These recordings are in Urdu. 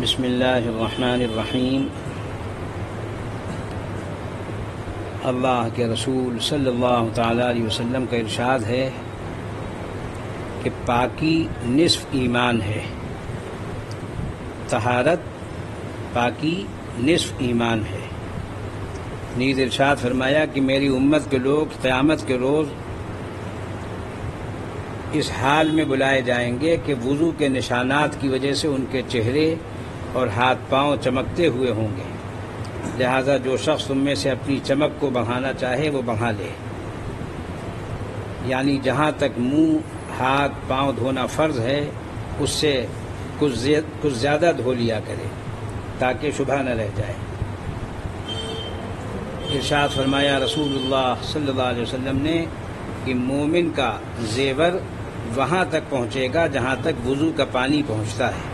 بسم اللہ الرحمن الرحیم۔ اللہ کے رسول صلی اللہ تعالیٰ علیہ وسلم کا ارشاد ہے کہ پاکی نصف ایمان ہے، طہارت پاکی نصف ایمان ہے۔ نیز ارشاد فرمایا کہ میری امت کے لوگ قیامت کے روز اس حال میں بلائے جائیں گے کہ وضو کے نشانات کی وجہ سے ان کے چہرے اور ہاتھ پاؤں چمکتے ہوئے ہوں گے، لہذا جو شخص تم میں سے اپنی چمک کو بڑھانا چاہے وہ بڑھا لے، یعنی جہاں تک منہ ہاتھ پاؤں دھونا فرض ہے اس سے کچھ زیادہ دھو لیا کرے تاکہ شبہ نہ رہ جائے۔ ارشاد فرمایا رسول اللہ صلی اللہ علیہ وسلم نے کہ مومن کا زیور وہاں تک پہنچے گا جہاں تک وضو کا پانی پہنچتا ہے۔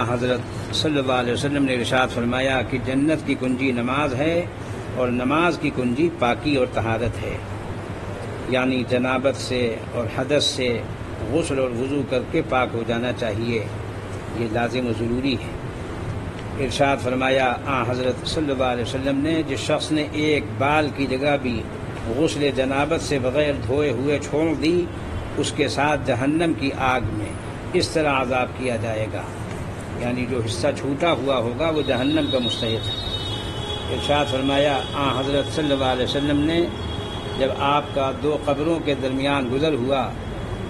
حضرت صلی اللہ علیہ وسلم نے ارشاد فرمایا کہ جنت کی کنجی نماز ہے اور نماز کی کنجی پاکی اور طہارت ہے، یعنی جنابت سے اور حدث سے غسل اور وضو کر کے پاک ہو جانا چاہیے، یہ لازم و ضروری ہے۔ ارشاد فرمایا حضرت صلی اللہ علیہ وسلم نے جس شخص نے ایک بال کی جگہ بھی غسل جنابت سے بغیر دھوئے ہوئے چھوڑ دی اس کے ساتھ جہنم کی آگ میں اس طرح عذاب کیا جائے گا، یعنی جو حصہ چھوٹا ہوا ہوگا وہ جہنم کا مستحق ہے۔ ارشاد فرمایا حضرت صلی اللہ علیہ وسلم نے جب آپ کا دو قبروں کے درمیان گزر ہوا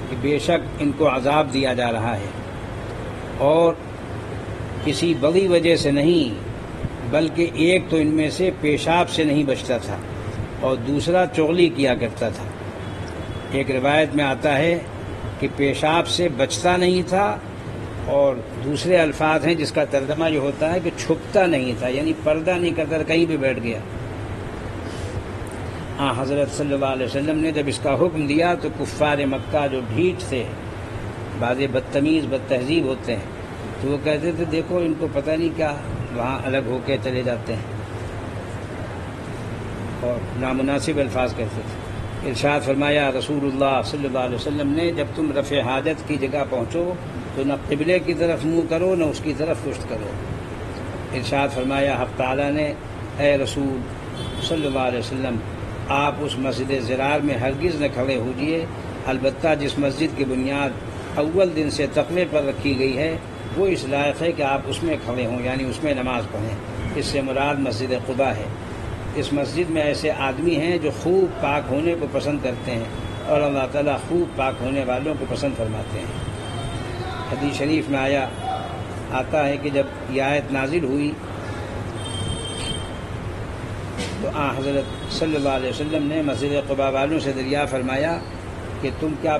کہ بے شک ان کو عذاب دیا جا رہا ہے اور کسی بڑی وجہ سے نہیں بلکہ ایک تو ان میں سے پیشاب سے نہیں بچتا تھا اور دوسرا چغلی کیا کرتا تھا۔ ایک روایت میں آتا ہے کہ پیشاب سے بچتا نہیں تھا اور دوسرے الفاظ ہیں جس کا ترجمہ یہ ہوتا ہے کہ چھپتا نہیں تھا، یعنی پردہ نہیں کرتا، کہیں بھی بیٹھ گیا۔ حضرت صلی اللہ علیہ وسلم نے جب اس کا حکم دیا تو کفار مکہ جو ڈھیٹ تھے، بعض بدتمیز بد تہذیب ہوتے ہیں، تو وہ کہتے تھے دیکھو ان کو پتہ نہیں کیا، وہاں الگ ہو کے چلے جاتے ہیں اور نامناسب الفاظ کہتے تھے۔ ارشاد فرمایا رسول اللہ صلی اللہ علیہ وسلم نے جب تم رفع حاجت کی جگہ پہنچو تو نہ قبلے کی طرف منہ کرو نہ اس کی طرف پشت کرو۔ ارشاد فرمایا حق تعالیٰ نے اے رسول صلی اللہ علیہ وسلم آپ اس مسجد زرار میں ہرگز نہ کھڑے ہوجیے، البتہ جس مسجد کی بنیاد اول دن سے تقوی پر رکھی گئی ہے وہ اس لائق ہے کہ آپ اس میں کھڑے ہوں، یعنی اس میں نماز پڑھیں۔ اس سے مراد مسجد قباء ہے۔ اس مسجد میں ایسے آدمی ہیں جو خوب پاک ہونے کو پسند کرتے ہیں اور اللہ تعالیٰ خوب پاک ہونے والوں کو پسند فرماتے ہیں۔ حدیث شریف میں آتا ہے کہ جب یہ آیت نازل ہوئی تو حضرت صلی اللہ علیہ وسلم نے مسجد قباء والوں سے دریا فرمایا کہ تم کیا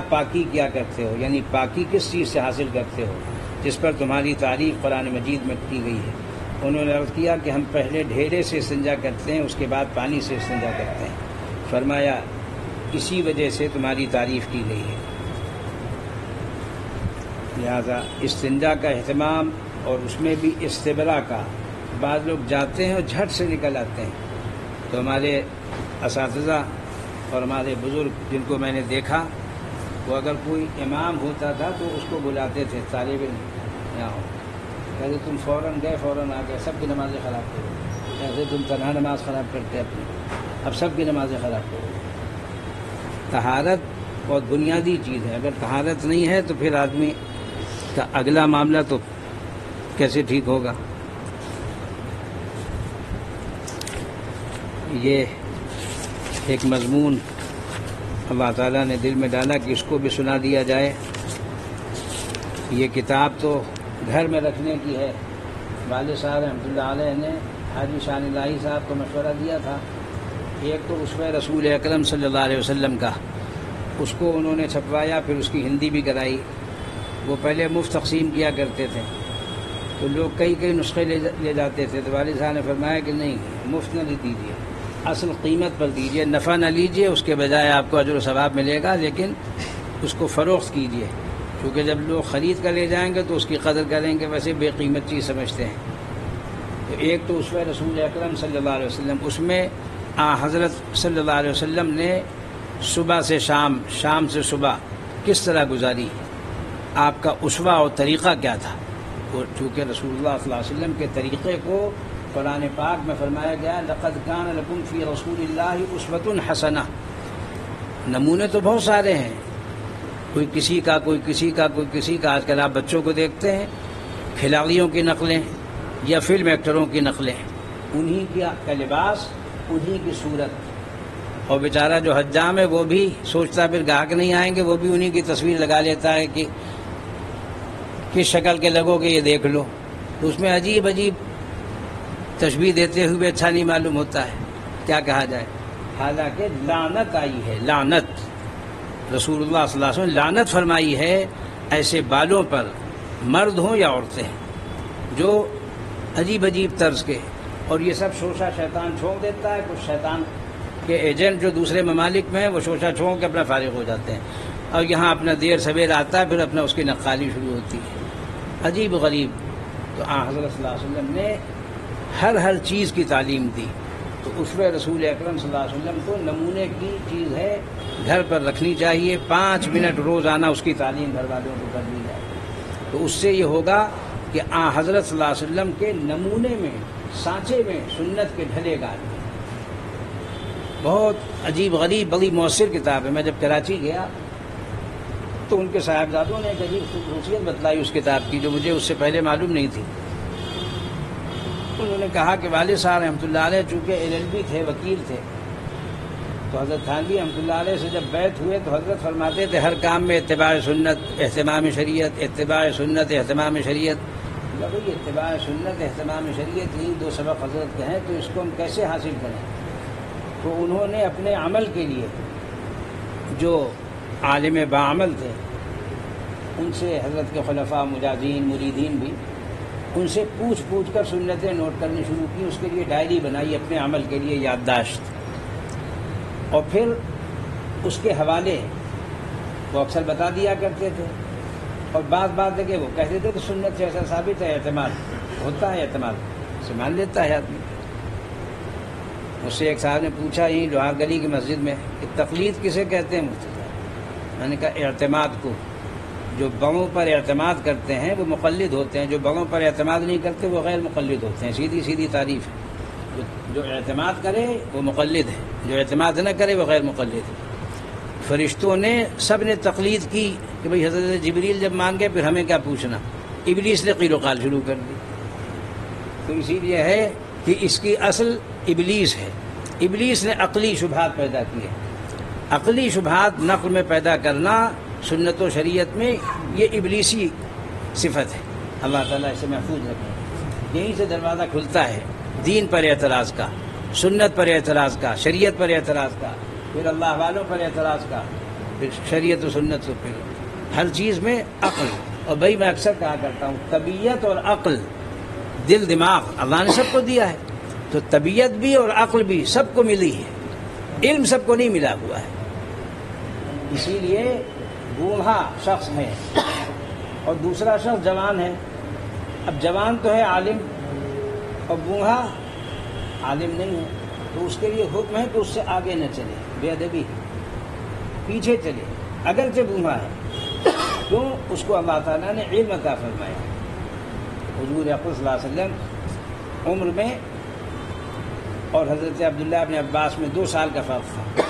پاکی کیا کرتے ہو، یعنی پاکی کس چیز سے حاصل کرتے ہو جس پر تمہاری تعریف قرآن مجید میں کی گئی ہے۔ انہوں نے عرض کیا کہ ہم پہلے ڈھیرے سے استنجا کرتے ہیں، اس کے بعد پانی سے استنجا کرتے ہیں۔ فرمایا اسی وجہ سے تمہاری تعریف کی گئی ہے، لہذا استنجا کا اہتمام اور اس میں بھی استبرا کا، بعض لوگ جاتے ہیں اور جھٹ سے نکل آتے ہیں، تو ہمارے اساتذہ اور ہمارے بزرگ جن کو میں نے دیکھا وہ اگر کوئی امام ہوتا تھا تو اس کو بلاتے تھے طالب علم یہاں ہو، کہتے تم فوراً گئے فوراً آ گئے، سب کی نمازیں خراب کرو، کہتے تم تنہا نماز خراب کرتے اپنی، اب سب کی نمازیں خراب کرو۔ طہارت بہت بنیادی چیز ہے، اگر طہارت نہیں ہے تو پھر آدمی کا اگلا معاملہ تو کیسے ٹھیک ہوگا۔ یہ ایک مضمون اللہ تعالیٰ نے دل میں ڈالا کہ اس کو بھی سنا دیا جائے۔ یہ کتاب تو گھر میں رکھنے کی ہے، والد صاحب رحمۃ اللہ علیہ نے حاجی شان الہی صاحب کو مشورہ دیا تھا، ایک تو اسوہ رسول اکرم صلی اللہ علیہ وسلم کا، اس کو انہوں نے چھپوایا، پھر اس کی ہندی بھی کرائی۔ وہ پہلے مفت تقسیم کیا کرتے تھے تو لوگ کئی نسخے لے جاتے تھے، تو والد صاحب نے فرمایا کہ نہیں، مفت نہ دیجیے، اصل قیمت پر دیجیے، نفع نہ لیجیے، اس کے بجائے آپ کو اجر و ثواب ملے گا، لیکن اس کو فروخت کیجیے، کیونکہ جب لوگ خرید کر لے جائیں گے تو اس کی قدر کریں گے، ویسے بے قیمت چیز سمجھتے ہیں۔ تو ایک تو اسوہ رسول اکرم صلی اللہ علیہ وسلم، اس میں حضرت صلی اللہ علیہ وسلم نے صبح سے شام، شام سے صبح کس طرح گزاری، آپ کا اسوہ اور طریقہ کیا تھا. چونکہ رسول اللہ صلی اللہ علیہ وسلم کے طریقے کو قرآن پاک میں فرمایا گیا لقد کان لکم فی رسول اللہ اسوۃ حسنہ. نمونے تو بہت سارے ہیں، کوئی کسی کا کوئی کسی کا کوئی کسی کا. آج کل آپ بچوں کو دیکھتے ہیں، کھلاڑیوں کی نقلیں یا فلم ایکٹروں کی نقلیں، انہی کا لباس، انہی کی صورت. اور بیچارہ جو حجام ہے وہ بھی سوچتا پھر گاہک نہیں آئیں گے، وہ بھی انہی کی تصویر لگا لیتا ہے کہ کس شکل کے لگو گے یہ دیکھ لو. تو اس میں عجیب عجیب تشبیہ دیتے ہوئے اچھا نہیں معلوم ہوتا ہے کیا کہا جائے. حالانکہ لعنت آئی ہے، لعنت رسول اللہ صلی اللہ علیہ وسلم لعنت فرمائی ہے ایسے بالوں پر، مرد ہوں یا عورتیں، جو عجیب عجیب طرز کے. اور یہ سب شوشہ شیطان چھوڑ دیتا ہے. کچھ شیطان کے ایجنٹ جو دوسرے ممالک میں ہیں وہ شوشہ چھوڑ کے اپنا فارغ ہو جاتے ہیں، اور یہاں اپنا دیر سویر آتا ہے، پھر اپنا اس کی نقالی شروع ہوتی ہے، عجیب غریب. تو حضرت صلی اللہ علیہ وسلم نے ہر چیز کی تعلیم دی. تو اسوہ رسول اکرم صلی اللہ علیہ وسلم کو نمونے کی چیز ہے، گھر پر رکھنی چاہیے. 5 منٹ روزانہ اس کی تعلیم گھر والوں کو کر دی جائے. تو اس سے یہ ہوگا کہ حضرت صلی اللہ علیہ وسلم کے نمونے میں، سانچے میں سنت کے ڈھلے گا. بہت عجیب غریب بڑی مؤثر کتاب ہے. میں جب کراچی گیا تو ان کے صاحبزادوں نے ایک عجیب خصوصیت بتلائی اس کتاب کی جو مجھے اس سے پہلے معلوم نہیں تھی. انہوں نے کہا کہ والد صاحب رحمۃ اللہ علیہ چونکہ LLB تھے، وکیل تھے، تو حضرت تھانوی رحمۃ اللہ علیہ سے جب بیعت ہوئے تو حضرت فرماتے تھے ہر کام میں اتباع سنت اہتمام شریعت، اتباع سنت اہتمام شریعت. بھائی اتباع سنت اہتمام شریعت یہ 2 سبق حضرت کے ہیں، تو اس کو ہم کیسے حاصل کریں؟ تو انہوں نے اپنے عمل کے لیے جو عالم باعمل تھے ان سے، حضرت کے خلفاء مجازین مریدین بھی، ان سے پوچھ کر سنتیں نوٹ کرنی شروع کی. اس کے لیے ڈائری بنائی اپنے عمل کے لیے، یادداشت. اور پھر اس کے حوالے وہ اکثر بتا دیا کرتے تھے. اور بات ہے کہ وہ کہتے تھے کہ سنت سے ایسا ثابت ہے، اعتماد ہوتا ہے، اعتماد سے مان لیتا ہے آدمی. اس سے ایک صاحب نے پوچھا یہیں لوہار گلی کی مسجد میں کہ تقلید کسے کہتے ہیں مفتی صاحب؟ میں نے کہا اعتماد کو. جو بڑوں پر اعتماد کرتے ہیں وہ مقلد ہوتے ہیں، جو بڑوں پر اعتماد نہیں کرتے وہ غیر مقلد ہوتے ہیں. سیدھی تعریف ہے. جو اعتماد کرے وہ مقلد ہے، جو اعتماد نہ کرے وہ غیر مقلد ہے. فرشتوں نے سب نے تقلید کی کہ بھئی حضرت جبریل جب مانگے پھر ہمیں کیا پوچھنا. ابلیس نے قیل و قال شروع کر دی. تو اسی لیے ہے کہ اس کی اصل ابلیس ہے. ابلیس نے عقلی شبہات پیدا کیے. عقلی شبہات نقل میں پیدا کرنا سنت و شریعت میں یہ ابلیسی صفت ہے. اللہ تعالیٰ اسے محفوظ رکھے. یہیں سے دروازہ کھلتا ہے دین پر اعتراض کا، سنت پر اعتراض کا، شریعت پر اعتراض کا، پھر اللہ والوں پر اعتراض کا، پھر شریعت و سنت سے. پھر ہر چیز میں عقل. اور بھائی میں اکثر کہا کرتا ہوں طبیعت اور عقل، دل دماغ اللہ نے سب کو دیا ہے، تو طبیعت بھی اور عقل بھی سب کو ملی ہے، علم سب کو نہیں ملا ہوا ہے. اسی لیے بوڑھا شخص ہے اور دوسرا شخص جوان ہے. اب جوان تو ہے عالم اور بوڑھا عالم نہیں ہے، تو اس کے لیے حکم ہے کہ اس سے آگے نہ چلے، بے ادبی پیچھے چلے اگرچہ بوڑھا ہے. کیوں؟ اس کو اللہ تعالیٰ نے علم عطا فرمایا. حضور اکرم صلی اللہ علیہ وسلم عمر میں اور حضرت عبداللہ بن عباس میں 2 سال کا فرق تھا.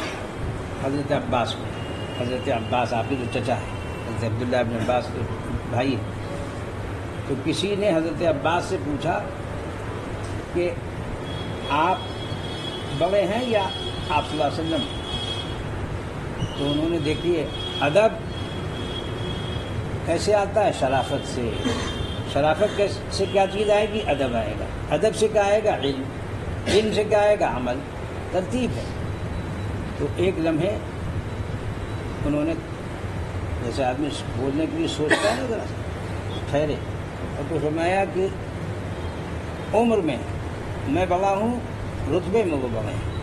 حضرت عباس میں، حضرت عباس آپ کے جو چچا ہے، حضرت عبداللہ بن عباس کے بھائی ہیں. تو کسی نے حضرت عباس سے پوچھا کہ آپ بڑے ہیں یا آپ صلی اللہ علیہ وسلم؟ تو انہوں نے دیکھیے ادب کیسے آتا ہے؟ شرافت سے. شرافت سے کیا چیز آئے گی؟ ادب آئے گا. ادب سے کیا آئے گا؟ علم. علم سے کیا آئے گا؟ عمل. ترتیب ہے. تو ایک لمحے انہوں نے، جیسے آدمی بولنے کے لیے سوچتا ہے نا، ذرا ٹھہرے اور تو فرمایا کہ عمر میں میں بڑا ہوں، رتبے میں وہ بڑے ہیں.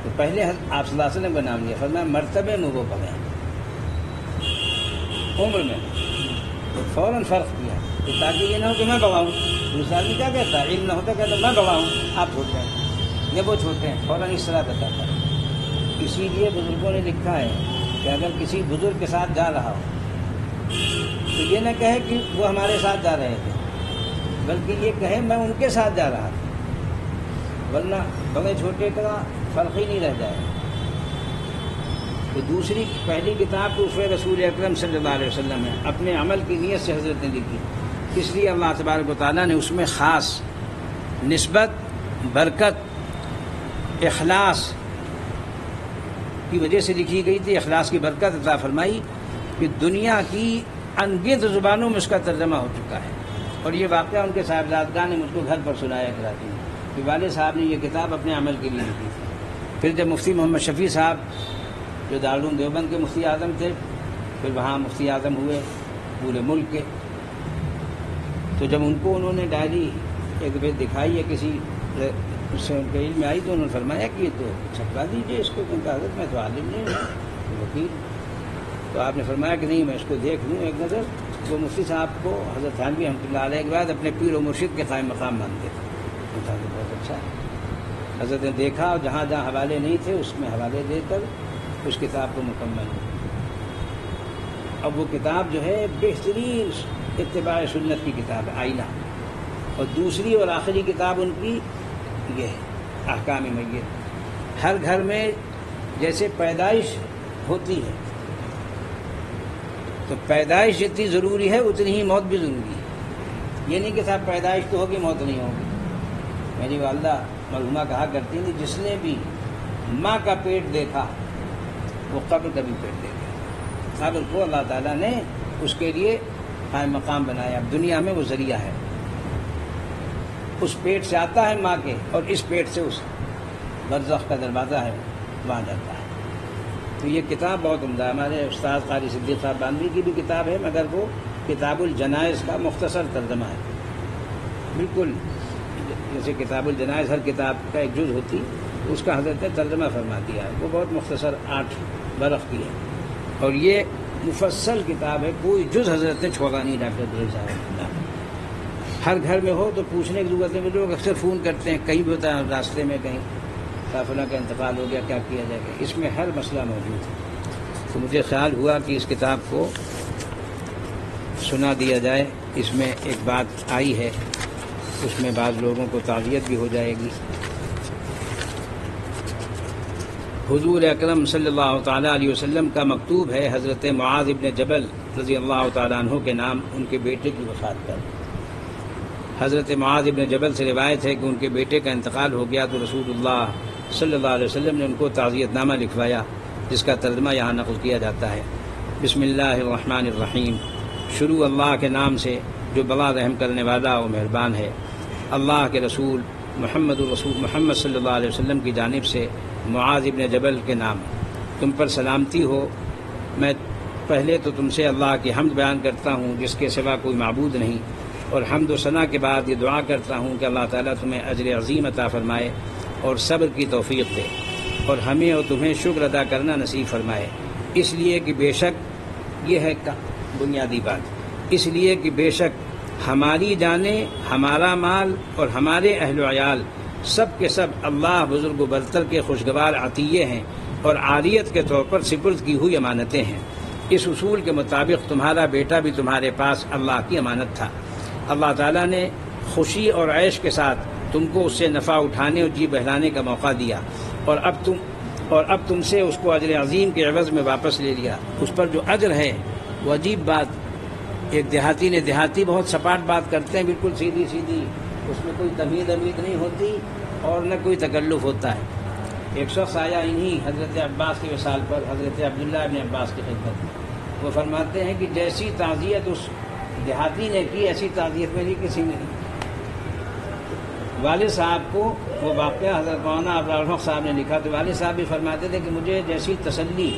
تو پہلے آپ صلی اللہ علیہ وسلم کا نام لیا، فرمایا مرتبے میں وہ بڑے ہیں، عمر میں. تو فوراً فرق کیا تو تاکہ یہ نہ ہو کہ میں بڑا ہوں. دوسرا آدمی کیا کہتا ہے؟ علم نہ ہوتا کہتا میں بڑا ہوں، آپ چھوٹے ہیں یا وہ چھوٹے ہیں، فوراً اس طرح بتاتا ہے. اسی لیے بزرگوں نے لکھا ہے کہ اگر کسی بزرگ کے ساتھ جا رہا ہو تو یہ نہ کہے کہ وہ ہمارے ساتھ جا رہے تھے، بلکہ یہ کہے میں ان کے ساتھ جا رہا تھا، ورنہ بڑے چھوٹے کا فرق ہی نہیں رہ جائے۔ تو دوسری پہلی کتاب تو اسوہ رسول اکرم صلی اللہ علیہ وسلم ہے، اپنے عمل کی نیت سے حضرت نے لکھی، اس لیے اللہ تبارک و تعالیٰ نے اس میں خاص نسبت، برکت، اخلاص کی وجہ سے لکھی گئی تھی، اخلاص کی برکت عطا فرمائی کہ دنیا کی انگنت زبانوں میں اس کا ترجمہ ہو چکا ہے۔ اور یہ واقعہ ان کے صاحبزادگان نے مجھ کو گھر پر سنایا کراتی ہیں کہ والد صاحب نے یہ کتاب اپنے عمل کے لیے لکھی تھی۔ پھر جب مفتی محمد شفیع صاحب جو دارالعلوم دیوبند کے مفتی اعظم تھے، پھر وہاں مفتی اعظم ہوئے پورے ملک کے، تو جب ان کو انہوں نے ڈائری ایک دفعہ دکھائی ہے کسی اس سے ان کے علم میں آئی، تو انہوں نے فرمایا کہ یہ تو چھپا دیجیے اس کو، کیونکہ حضرت میں تو عالم نہیں ہوں، وکیل۔ تو آپ نے فرمایا کہ نہیں میں اس کو دیکھ لوں ایک نظر۔ وہ مفتی صاحب کو حضرت تھانوی رحمۃ اللہ علیہ کے بعد اپنے پیر و مرشد کے قائم مقام مانتے تھے، بہت اچھا ہے۔ حضرت نے دیکھا اور جہاں جہاں حوالے نہیں تھے اس میں حوالے دے کر اس کتاب کو مکمل ہو۔ اب وہ کتاب جو ہے بہترین اتباع سنت کی کتاب ہے، آئینہ۔ اور دوسری اور آخری کتاب ان کی یہ ہے احکام میت۔ ہر گھر میں جیسے پیدائش ہوتی ہے تو پیدائش جتنی ضروری ہے اتنی ہی موت بھی ضروری ہے۔ یہ نہیں کہ صاحب پیدائش تو ہوگی موت نہیں ہوگی۔ میری والدہ مرحومہ کہا کرتی تھی جس نے بھی ماں کا پیٹ دیکھا وہ قبر کا بھی پیٹ دیکھا۔ قبر کو اللہ تعالیٰ نے اس کے لیے قائم مقام بنایا، اب دنیا میں وہ ذریعہ ہے، اس پیٹ سے آتا ہے ماں کے، اور اس پیٹ سے اس برزخ کا دروازہ ہے وہاں جاتا ہے۔ تو یہ کتاب بہت عمدہ ہے، ہمارے استاد قاری صدیق صاحب باندھی کی بھی کتاب ہے، مگر وہ کتاب الجنائز کا مختصر ترجمہ ہے، بالکل جیسے کتاب الجنائز ہر کتاب کا ایک جز ہوتی، اس کا حضرت نے ترجمہ فرما دیا ہے، وہ بہت مختصر 8 برخ کی ہے، اور یہ مفصل کتاب ہے، کوئی جز حضرت نے چھوڑا نہیں۔ ڈاکٹر دلیل صاحب ہر گھر میں ہو تو پوچھنے کی ضرورت نہیں، لوگ اکثر فون کرتے ہیں، کہیں بھی ہوتا ہے راستے میں کہیں فلاں کا انتقال ہو گیا کیا کیا جائے گا، اس میں ہر مسئلہ موجود ہے۔ تو مجھے خیال ہوا کہ اس کتاب کو سنا دیا جائے، اس میں ایک بات آئی ہے، اس میں بعض لوگوں کو تعزیت بھی ہو جائے گی۔ حضور اکرم صلی اللہ تعالیٰ علیہ وسلم کا مکتوب ہے حضرت معاذ ابن جبل رضی اللہ تعالیٰ عنہ کے نام ان کے بیٹے کی وفات پر۔ حضرت معاذ ابن جبل سے روایت ہے کہ ان کے بیٹے کا انتقال ہو گیا تو رسول اللہ صلی اللہ علیہ وسلم نے ان کو تعزیت نامہ لکھوایا، جس کا ترجمہ یہاں نقل کیا جاتا ہے۔ بسم اللہ الرحمن الرحیم، شروع اللہ کے نام سے جو بڑا رحم کرنے والا و مہربان ہے۔ اللہ کے رسول محمد صلی اللہ علیہ وسلم کی جانب سے معاذ ابن جبل کے نام، تم پر سلامتی ہو۔ میں پہلے تو تم سے اللہ کی حمد بیان کرتا ہوں جس کے سوا کوئی معبود نہیں، اور حمد و ثنا کے بعد یہ دعا کرتا ہوں کہ اللہ تعالیٰ تمہیں اجر عظیم عطا فرمائے اور صبر کی توفیق دے، اور ہمیں اور تمہیں شکر ادا کرنا نصیب فرمائے، اس لیے کہ بے شک یہ ہے بنیادی بات، اس لیے کہ بے شک ہماری جانیں، ہمارا مال اور ہمارے اہل و عیال سب کے سب اللہ بزرگ و برتر کے خوشگوار عطیے ہیں اور عاریت کے طور پر سپرد کی ہوئی امانتیں ہیں۔ اس اصول کے مطابق تمہارا بیٹا بھی تمہارے پاس اللہ کی امانت تھا۔ اللہ تعالیٰ نے خوشی اور عیش کے ساتھ تم کو اس سے نفع اٹھانے اور جی بہلانے کا موقع دیا، اور اب تم سے اس کو اجر عظیم کے عوض میں واپس لے لیا۔ اس پر جو اجر ہے وہ عجیب بات، ایک دیہاتی بہت سپاٹ بات کرتے ہیں، بالکل سیدھی سیدھی، اس میں کوئی تمہید نہیں ہوتی اور نہ کوئی تکلف ہوتا ہے۔ ایک شخص آیا انہی حضرت عباس کے وصال پر حضرت عبداللہ ابن عباس کی خدمت میں، وہ فرماتے ہیں کہ جیسی تعزیت اس دیہاتی نے کی ایسی تعزیت میری کسی نے نہیں۔ والد صاحب کو وہ واقعہ حضرت مولانا ابرار الحق صاحب نے لکھا، تو والد صاحب بھی فرماتے تھے کہ مجھے جیسی تسلی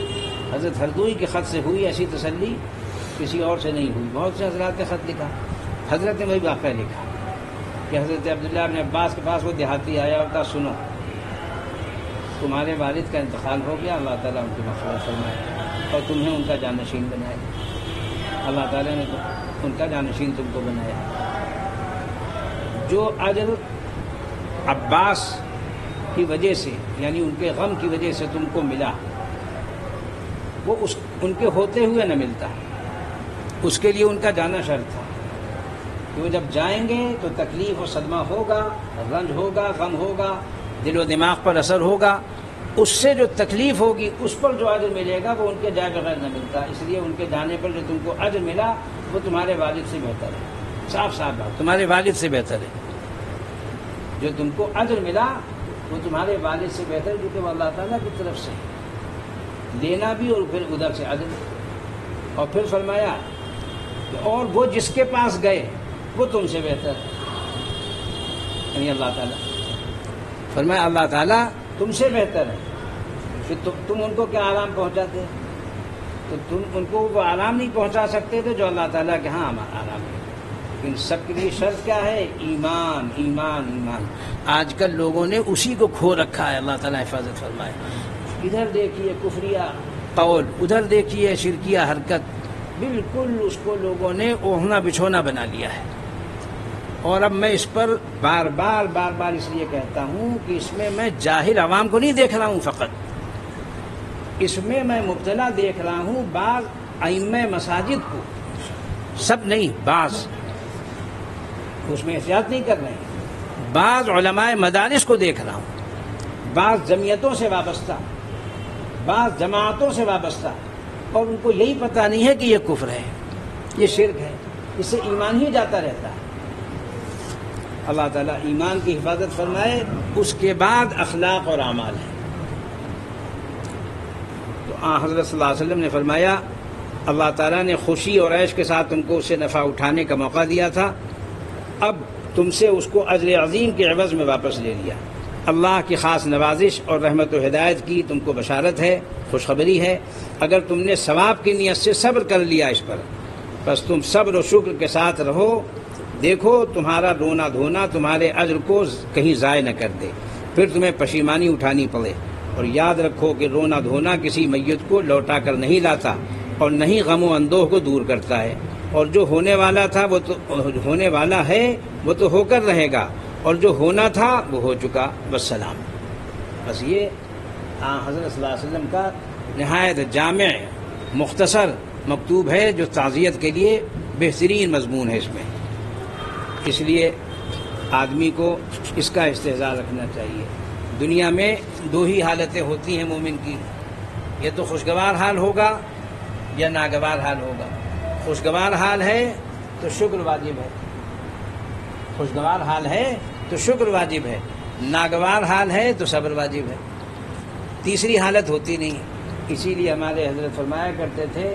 حضرت ہردوئی کے خط سے ہوئی ایسی تسلی کسی اور سے نہیں ہوئی۔ بہت سے حضرات نے خط لکھا، حضرت نے وہی واقعہ لکھا کہ حضرت عبداللہ ابن عباس کے پاس وہ دیہاتی آیا اور کہا سنو تمہارے والد کا انتقال ہو گیا، اللہ تعالیٰ ان کی مغفرت فرمائے اور تمہیں ان کا جانشین بنائے، اللہ تعالیٰ نے ان کا جانشین تم کو بنایا۔ جو اجر عباس کی وجہ سے یعنی ان کے غم کی وجہ سے تم کو ملا وہ ان کے ہوتے ہوئے نہ ملتا، اس کے لیے ان کا جانا شرط تھا کہ وہ جب جائیں گے تو تکلیف و صدمہ ہوگا، رنج ہوگا، غم ہوگا، دل و دماغ پر اثر ہوگا، اس سے جو تکلیف ہوگی اس پر جو اجر ملے گا وہ ان کے جائے بغیر نہ ملتا، اس لیے ان کے جانے پر جو تم کو اجر ملا وہ تمہارے والد سے بہتر ہے. صاف صاف بات، تمہارے والد سے بہتر ہے. جو تم کو اجر ملا وہ تمہارے والد سے بہتر ہے، کیونکہ وہ اللہ تعالیٰ کی طرف سے دینا بھی اور پھر ادھر سے اجر. اور پھر فرمایا کہ اور وہ جس کے پاس گئے وہ تم سے بہتر ہے. یعنی اللہ تعالیٰ فرمایا اللہ تعالیٰ تم سے بہتر ہے. پھر تم ان کو کیا آرام پہنچاتے؟ تو تم ان کو وہ آرام نہیں پہنچا سکتے تھے جو اللہ تعالیٰ کے ہاں ہمارا آرام ہے. لیکن سب کے لیے شرط کیا ہے؟ ایمان ایمان ایمان. آج کل لوگوں نے اسی کو کھو رکھا ہے. اللہ تعالیٰ حفاظت فرمائے. ادھر دیکھیے کفریہ قول، ادھر دیکھیے شرکیہ حرکت، بالکل اس کو لوگوں نے اوڑھنا بچھونا بنا لیا ہے. اور اب میں اس پر بار بار اس لیے کہتا ہوں کہ اس میں میں جاہل عوام کو نہیں دیکھ رہا ہوں، فقط اس میں میں مبتلا دیکھ رہا ہوں بعض ائمہ مساجد کو، سب نہیں، بعض اس میں احتیاط نہیں کر رہے ہیں. بعض علماء مدارس کو دیکھ رہا ہوں، بعض جمعیتوں سے وابستہ، بعض جماعتوں سے وابستہ، اور ان کو یہی پتہ نہیں ہے کہ یہ کفر ہے، یہ شرک ہے، اس سے ایمان ہی جاتا رہتا ہے. اللہ تعالیٰ ایمان کی حفاظت فرمائے. اس کے بعد اخلاق اور اعمال ہے. تو حضرت صلی اللہ علیہ وسلم نے فرمایا اللہ تعالیٰ نے خوشی اور عیش کے ساتھ تم کو اس سے نفع اٹھانے کا موقع دیا تھا، اب تم سے اس کو اجر عظیم کے عوض میں واپس لے لیا. اللہ کی خاص نوازش اور رحمت و ہدایت کی تم کو بشارت ہے، خوشخبری ہے. اگر تم نے ثواب کی نیت سے صبر کر لیا اس پر، بس تم صبر و شکر کے ساتھ رہو. دیکھو تمہارا رونا دھونا تمہارے اجر کو کہیں ضائع نہ کر دے، پھر تمہیں پشیمانی اٹھانی پڑے. اور یاد رکھو کہ رونا دھونا کسی میت کو لوٹا کر نہیں لاتا اور نہیں غم و اندوہ کو دور کرتا ہے. اور جو ہونے والا تھا وہ تو ہونے والا ہے، وہ تو ہو کر رہے گا، اور جو ہونا تھا وہ ہو چکا. والسلام. بس یہ حضرت صلی اللہ علیہ وسلم کا نہایت جامع مختصر مکتوب ہے جو تعزیت کے لیے بہترین مضمون ہے. اس میں اس لیے آدمی کو اس کا استحضار رکھنا چاہیے. دنیا میں دو ہی حالتیں ہوتی ہیں مومن کی، یہ تو خوشگوار حال ہوگا یا ناگوار حال ہوگا. خوشگوار حال ہے تو شکر واجب ہے، خوشگوار حال ہے تو شکر واجب ہے، ناگوار حال ہے تو صبر واجب ہے. تیسری حالت ہوتی نہیں. اسی لیے ہمارے حضرت فرمایا کرتے تھے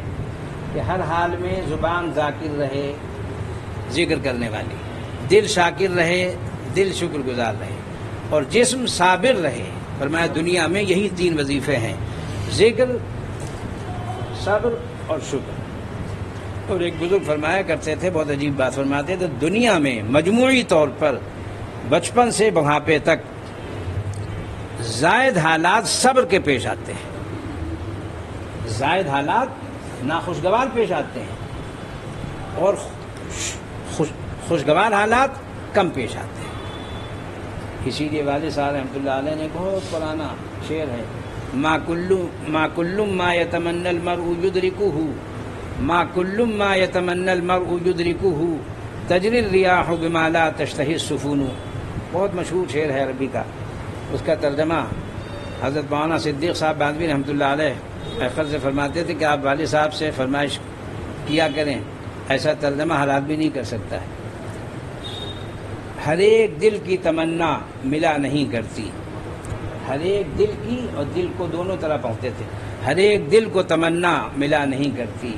کہ ہر حال میں زبان ذاکر رہے، ذکر کرنے والی، دل شاکر رہے، دل شکر گزار رہے، اور جسم صابر رہے. فرمایا دنیا میں یہی تین وظیفے ہیں، ذکر، صبر اور شکر. اور ایک بزرگ فرمایا کرتے تھے، بہت عجیب بات فرماتے تھے، دنیا میں مجموعی طور پر بچپن سے بڑھاپے تک زائد حالات صبر کے پیش آتے ہیں، زائد حالات ناخوشگوار پیش آتے ہیں، اور خوشگوار حالات کم پیش آتے ہیں. اسی لیے والد صاحب رحمۃ اللہ علیہ نے بہت پرانا شعر ہے، ما کل ما یتمنى المرء یدرکہ، ما کل ما یتمنى المرء یدرکہ، تجری الریاح بما لا تشتہی السفن. بہت مشہور شعر ہے عربی کا. اس کا ترجمہ حضرت مولانا صدیق صاحب باندھوی رحمۃ اللہ علیہ اخر سے فرماتے تھے کہ آپ والد صاحب سے فرمائش کیا کریں، ایسا ترجمہ ہر آدمی نہیں کر سکتا ہے. ہر ایک دل کی تمنا ملا نہیں کرتی، ہر ایک دل کی، اور دل کو دونوں طرح پہنچتے تھے، ہر ایک دل کو تمنا ملا نہیں کرتی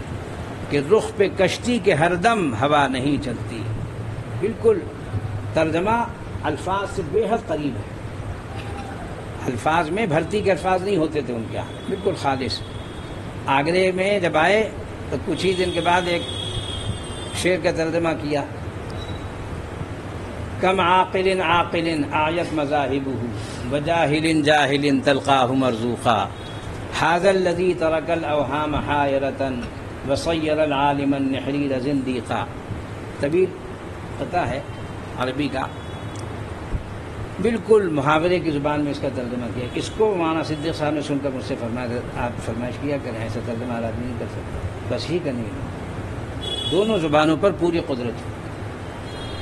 کہ رخ پہ کشتی کے ہر دم ہوا نہیں چلتی. بالکل ترجمہ الفاظ سے بے حد قریب ہے. الفاظ میں بھرتی کے الفاظ نہیں ہوتے تھے ان کے یہاں، بالکل خالص. آگرے میں جب آئے تو کچھ ہی دن کے بعد ایک شعر کا ترجمہ کیا، کم عاقل عاقل آیت مذاہبہ وجاہل جاہل تلقاہ مرزوقا، ھذا الذی ترک الاوہام حائرۃ وصیر العالم النحریر زندیقا. طویل پتہ ہے عربی کا، بالکل محاورے کی زبان میں اس کا ترجمہ کیا. اس کو مولانا صدیق صاحب نے سن کر مجھ سے فرمایا آپ فرمائش کیا کریں، ایسا ترجمہ آدمی نہیں کر سکتا، بس ہی کا نہیں. دونوں زبانوں پر پوری قدرت ہے۔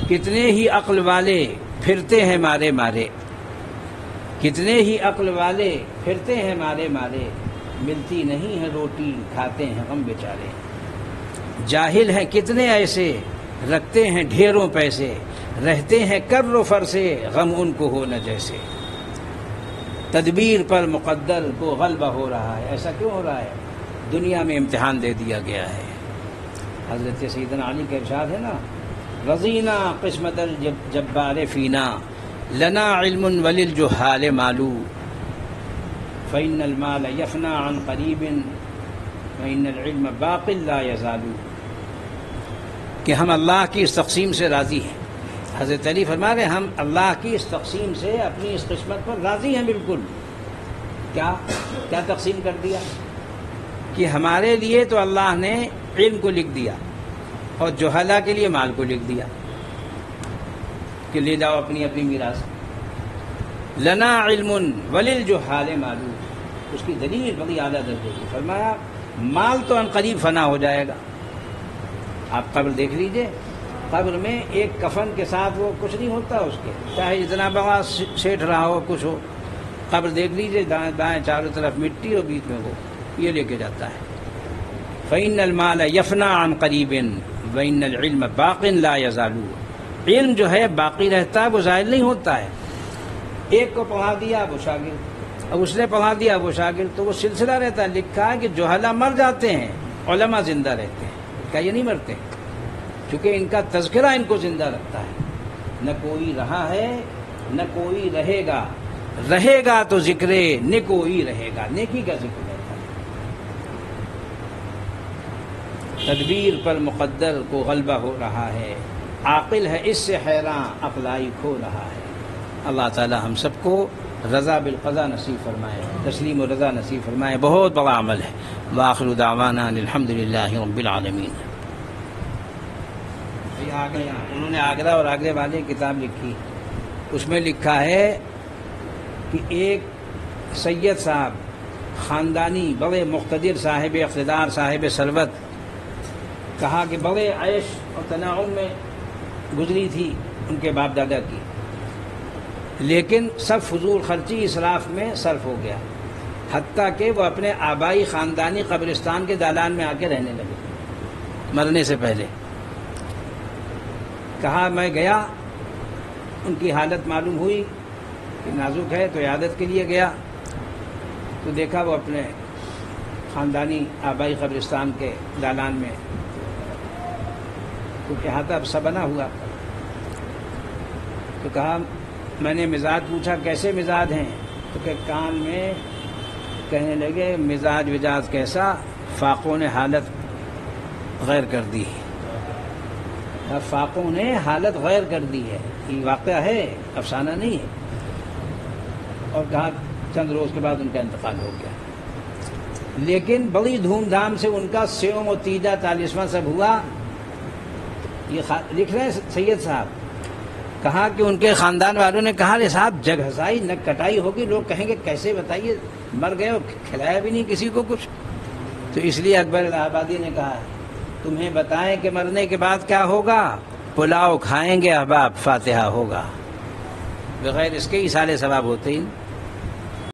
کتنے ہی عقل والے پھرتے ہیں مارے مارے، کتنے ہی عقل والے پھرتے ہیں مارے مارے، ملتی نہیں ہے روٹی کھاتے ہیں غم بیچارے۔ جاہل ہیں کتنے ایسے رکھتے ہیں ڈھیروں پیسے، رہتے ہیں کر و فر سے غم ان کو ہو نہ جیسے۔ تدبیر پر مقدر کو غلبہ ہو رہا ہے۔ ایسا کیوں ہو رہا ہے؟ دنیا میں امتحان دے دیا گیا ہے۔ حضرت سیدنا علی کا ارشاد ہے نا، رضینا قسمت الجبار فینا لنا علم وللجہال مالو فإن المال یفنا عن قریب وإن العلم باق لا یزال، کہ ہم اللہ کی اس تقسیم سے راضی ہیں۔ حضرت علی فرما رہے ہم اللہ کی اس تقسیم سے، اپنی اس قسمت پر راضی ہیں بالکل۔ کیا تقسیم کر دیا کہ ہمارے لیے تو اللہ نے علم کو لکھ دیا اور جہلا کے لیے مال کو لکھ دیا کہ لے جاؤ اپنی اپنی میراث۔ لنا علم وللجہال مالو، اس کی دلیل بڑی اعلیٰ درجے کی، فرمایا مال تو ان قریب فنا ہو جائے گا۔ آپ قبر دیکھ لیجئے، قبر میں ایک کفن کے ساتھ وہ کچھ نہیں ہوتا اس کے، چاہے جتنا بڑا سیٹھ رہا ہو کچھ ہو، قبر دیکھ لیجئے، دائیں بائیں چاروں طرف مٹی اور بیچ میں وہ یہ لے کے جاتا ہے۔ فإن المال یفنا عن قریب وإن العلم باق لا یزال، علم جو ہے باقی رہتا ہے، وہ ظاہر نہیں ہوتا ہے۔ ایک کو پڑھا دیا وہ شاگرد، اب اس نے پڑھا دیا وہ شاگرد، تو وہ سلسلہ رہتا ہے۔ لکھا ہے کہ جہلا مر جاتے ہیں، علماء زندہ رہتے ہیں۔ کیا یہ نہیں مرتے؟ کیونکہ ان کا تذکرہ ان کو زندہ رکھتا ہے۔ نہ کوئی رہا ہے نہ کوئی رہے گا، رہے گا تو ذکر نکوئی رہے گا، نیکی کا ذکر رہتا ہے۔ تدبیر پر مقدر کو غلبہ ہو رہا ہے، عاقل ہے اس سے حیران عقلائی کھو رہا ہے۔ اللہ تعالی ہم سب کو رضا بالقضا نصیب فرمائے، تسلیم و رضا نصیب فرمائے، بہت بڑا عمل ہے۔ وآخر دعوانا الحمدللہ رب العالمین۔ انہوں نے آگرہ اور آگرے والے کتاب لکھی، اس میں لکھا ہے کہ ایک سید صاحب خاندانی بڑے مقتدر صاحب اقتدار صاحب ثروت، کہا کہ بڑے عیش اور تنعم میں گزری تھی ان کے باپ دادا کی، لیکن سب فضول خرچی اسراف میں صرف ہو گیا، حتیٰ کہ وہ اپنے آبائی خاندانی قبرستان کے دالان میں آ کے رہنے لگے مرنے سے پہلے۔ کہا میں گیا، ان کی حالت معلوم ہوئی کہ نازک ہے، تو عیادت کے لیے گیا تو دیکھا وہ اپنے خاندانی آبائی قبرستان کے دالان میں، کیونکہ احاطہ سا بنا ہوا، تو کہا میں نے مزاج پوچھا کیسے مزاج ہیں، تو کہ کان میں کہنے لگے مزاج وجاج کیسا، فاقوں نے حالت غیر کر دی ہے، فاقوں نے حالت غیر کر دی ہے، یہ واقعہ ہے، افسانہ نہیں ہے۔ اور کہا چند روز کے بعد ان کا انتقال ہو گیا، لیکن بڑی دھوم دھام سے ان کا سیوم و تیجا 40واں سب ہوا۔ یہ لکھ رہے ہیں سید صاحب، کہا کہ ان کے خاندان والوں نے کہا رے صاحب جگ ہسائی نہ کٹائی ہوگی، لوگ کہیں گے کیسے بتائیے مر گئے اور کھلایا بھی نہیں کسی کو کچھ۔ تو اس لیے اکبر الہ آبادی نے کہا تمہیں بتائیں کہ مرنے کے بعد کیا ہوگا، پلاؤ کھائیں گے احباب، فاتحہ ہوگا، بغیر اس کے ایصال ثواب ہوتے ہی